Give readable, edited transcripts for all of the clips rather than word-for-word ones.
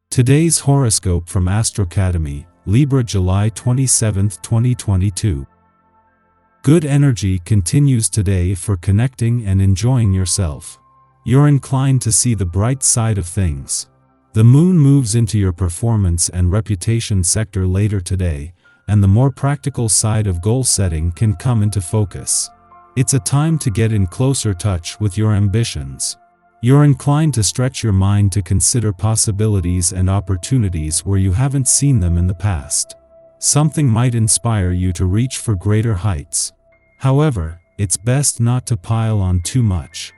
Today's horoscope from Astrocademy, Libra July 27, 2022. Good energy continues today for connecting and enjoying yourself. You're inclined to see the bright side of things. The moon moves into your performance and reputation sector later today, and the more practical side of goal setting can come into focus. It's a time to get in closer touch with your ambitions. You're inclined to stretch your mind to consider possibilities and opportunities where you haven't seen them in the past. Something might inspire you to reach for greater heights. However, it's best not to pile on too much.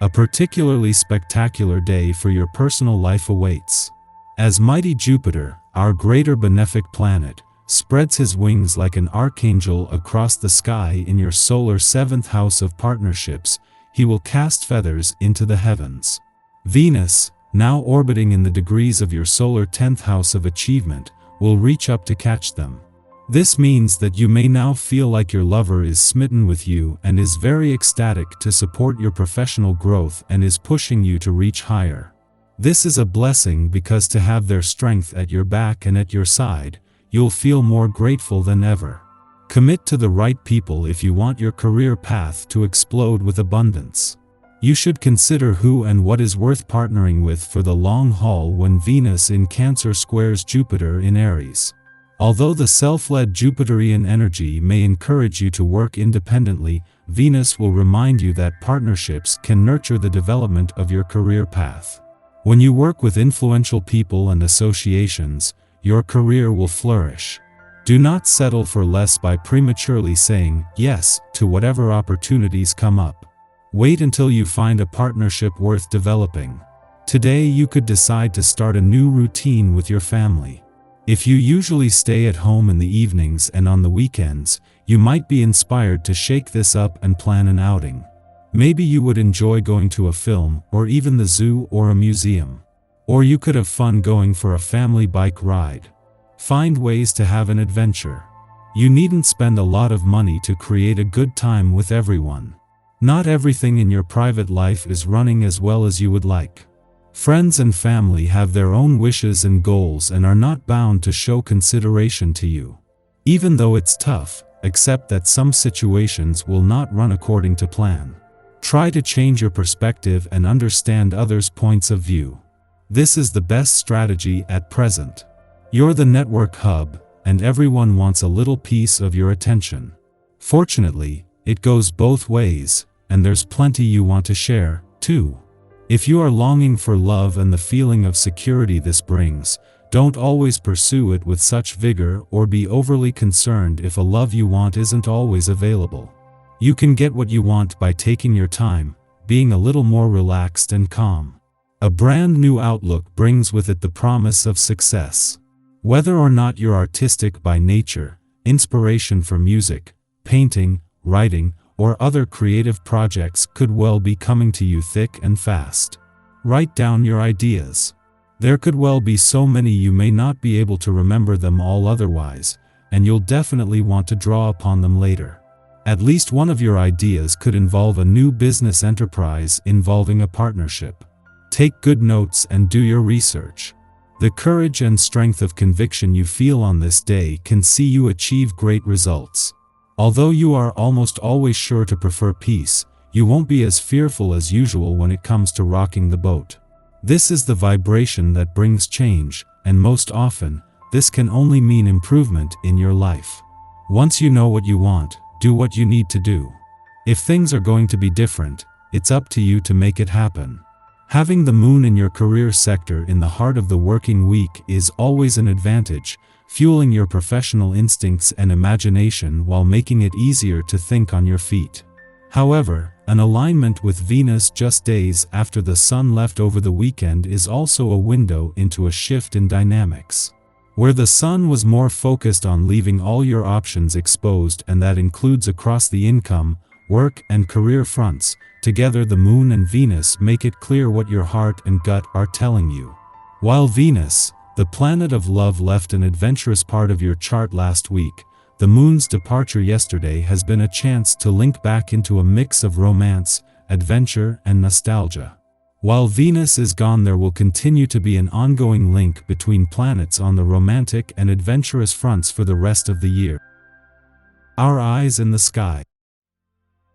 A particularly spectacular day for your personal life awaits. As mighty Jupiter, our greater benefic planet, spreads his wings like an archangel across the sky in your solar 7th house of partnerships, he will cast feathers into the heavens. Venus, now orbiting in the degrees of your solar 10th house of achievement, will reach up to catch them. This means that you may now feel like your lover is smitten with you and is very ecstatic to support your professional growth and is pushing you to reach higher. This is a blessing because to have their strength at your back and at your side, you'll feel more grateful than ever. Commit to the right people if you want your career path to explode with abundance. You should consider who and what is worth partnering with for the long haul when Venus in Cancer squares Jupiter in Aries. Although the self-led Jupiterian energy may encourage you to work independently, Venus will remind you that partnerships can nurture the development of your career path. When you work with influential people and associations, your career will flourish. Do not settle for less by prematurely saying yes to whatever opportunities come up. Wait until you find a partnership worth developing. Today you could decide to start a new routine with your family. If you usually stay at home in the evenings and on the weekends, you might be inspired to shake this up and plan an outing. Maybe you would enjoy going to a film or even the zoo or a museum. Or you could have fun going for a family bike ride. Find ways to have an adventure. You needn't spend a lot of money to create a good time with everyone. Not everything in your private life is running as well as you would like. Friends and family have their own wishes and goals and are not bound to show consideration to you. Even though it's tough, accept that some situations will not run according to plan. Try to change your perspective and understand others' points of view. This is the best strategy at present. You're the network hub, and everyone wants a little piece of your attention. Fortunately, it goes both ways, and there's plenty you want to share, too. If you are longing for love and the feeling of security this brings, don't always pursue it with such vigor or be overly concerned if a love you want isn't always available. You can get what you want by taking your time, being a little more relaxed and calm. A brand new outlook brings with it the promise of success. Whether or not you're artistic by nature, inspiration for music, painting, writing, or other creative projects could well be coming to you thick and fast. Write down your ideas. There could well be so many you may not be able to remember them all otherwise, and you'll definitely want to draw upon them later. At least one of your ideas could involve a new business enterprise involving a partnership. Take good notes and do your research. The courage and strength of conviction you feel on this day can see you achieve great results. Although you are almost always sure to prefer peace, you won't be as fearful as usual when it comes to rocking the boat. This is the vibration that brings change, and most often, this can only mean improvement in your life. Once you know what you want, do what you need to do. If things are going to be different, it's up to you to make it happen. Having the moon in your career sector in the heart of the working week is always an advantage, fueling your professional instincts and imagination while making it easier to think on your feet. However, an alignment with Venus just days after the Sun left over the weekend is also a window into a shift in dynamics. Where the Sun was more focused on leaving all your options exposed, and that includes across the income, work, and career fronts, together the Moon and Venus make it clear what your heart and gut are telling you. While Venus, the planet of love, left an adventurous part of your chart last week, the Moon's departure yesterday has been a chance to link back into a mix of romance, adventure, and nostalgia. While Venus is gone, there will continue to be an ongoing link between planets on the romantic and adventurous fronts for the rest of the year. Our eyes in the sky.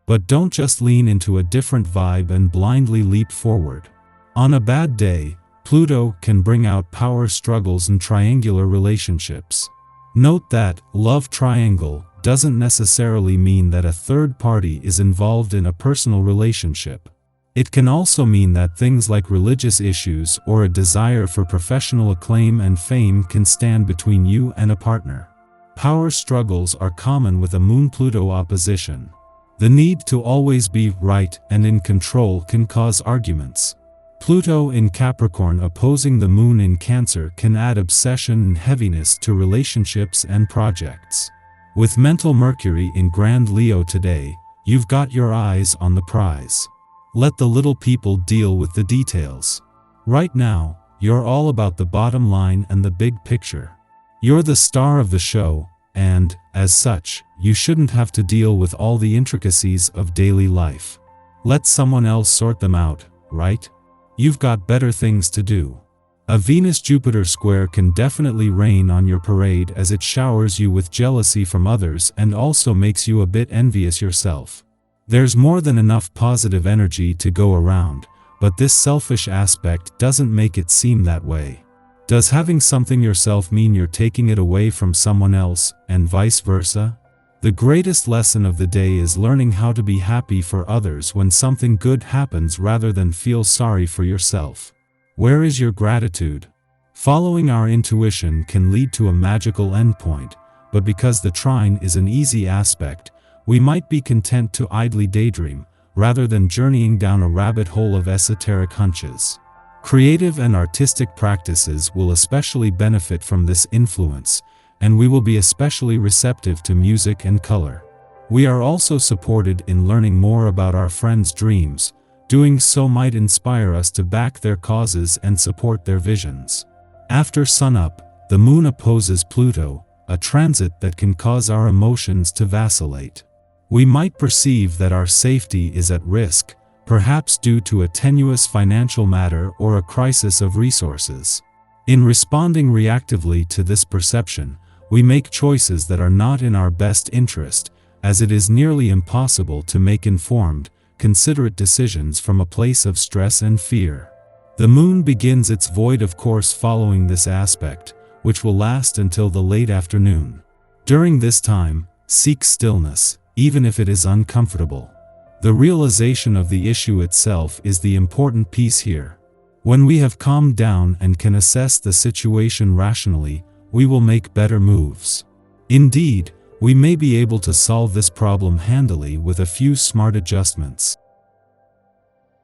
But don't just lean into a different vibe and blindly leap forward. On a bad day, Pluto can bring out power struggles and triangular relationships. Note that love triangle doesn't necessarily mean that a third party is involved in a personal relationship. It can also mean that things like religious issues or a desire for professional acclaim and fame can stand between you and a partner. Power struggles are common with a Moon-Pluto opposition. The need to always be right and in control can cause arguments. Pluto in Capricorn opposing the Moon in Cancer can add obsession and heaviness to relationships and projects. With mental Mercury in Grand Leo today, you've got your eyes on the prize. Let the little people deal with the details. Right now, you're all about the bottom line and the big picture. You're the star of the show, and, as such, you shouldn't have to deal with all the intricacies of daily life. Let someone else sort them out, right? You've got better things to do. A Venus-Jupiter square can definitely rain on your parade as it showers you with jealousy from others and also makes you a bit envious yourself. There's more than enough positive energy to go around, but this selfish aspect doesn't make it seem that way. Does having something yourself mean you're taking it away from someone else, and vice versa? The greatest lesson of the day is learning how to be happy for others when something good happens rather than feel sorry for yourself. Where is your gratitude? Following our intuition can lead to a magical endpoint, but because the trine is an easy aspect, we might be content to idly daydream, rather than journeying down a rabbit hole of esoteric hunches. Creative and artistic practices will especially benefit from this influence, and we will be especially receptive to music and color. We are also supported in learning more about our friends' dreams. Doing so might inspire us to back their causes and support their visions. After sunup, the Moon opposes Pluto, a transit that can cause our emotions to vacillate. We might perceive that our safety is at risk, perhaps due to a tenuous financial matter or a crisis of resources. In responding reactively to this perception, we make choices that are not in our best interest, as it is nearly impossible to make informed, considerate decisions from a place of stress and fear. The Moon begins its void of course following this aspect, which will last until the late afternoon. During this time, seek stillness, even if it is uncomfortable. The realization of the issue itself is the important piece here. When we have calmed down and can assess the situation rationally, we will make better moves. Indeed, we may be able to solve this problem handily with a few smart adjustments.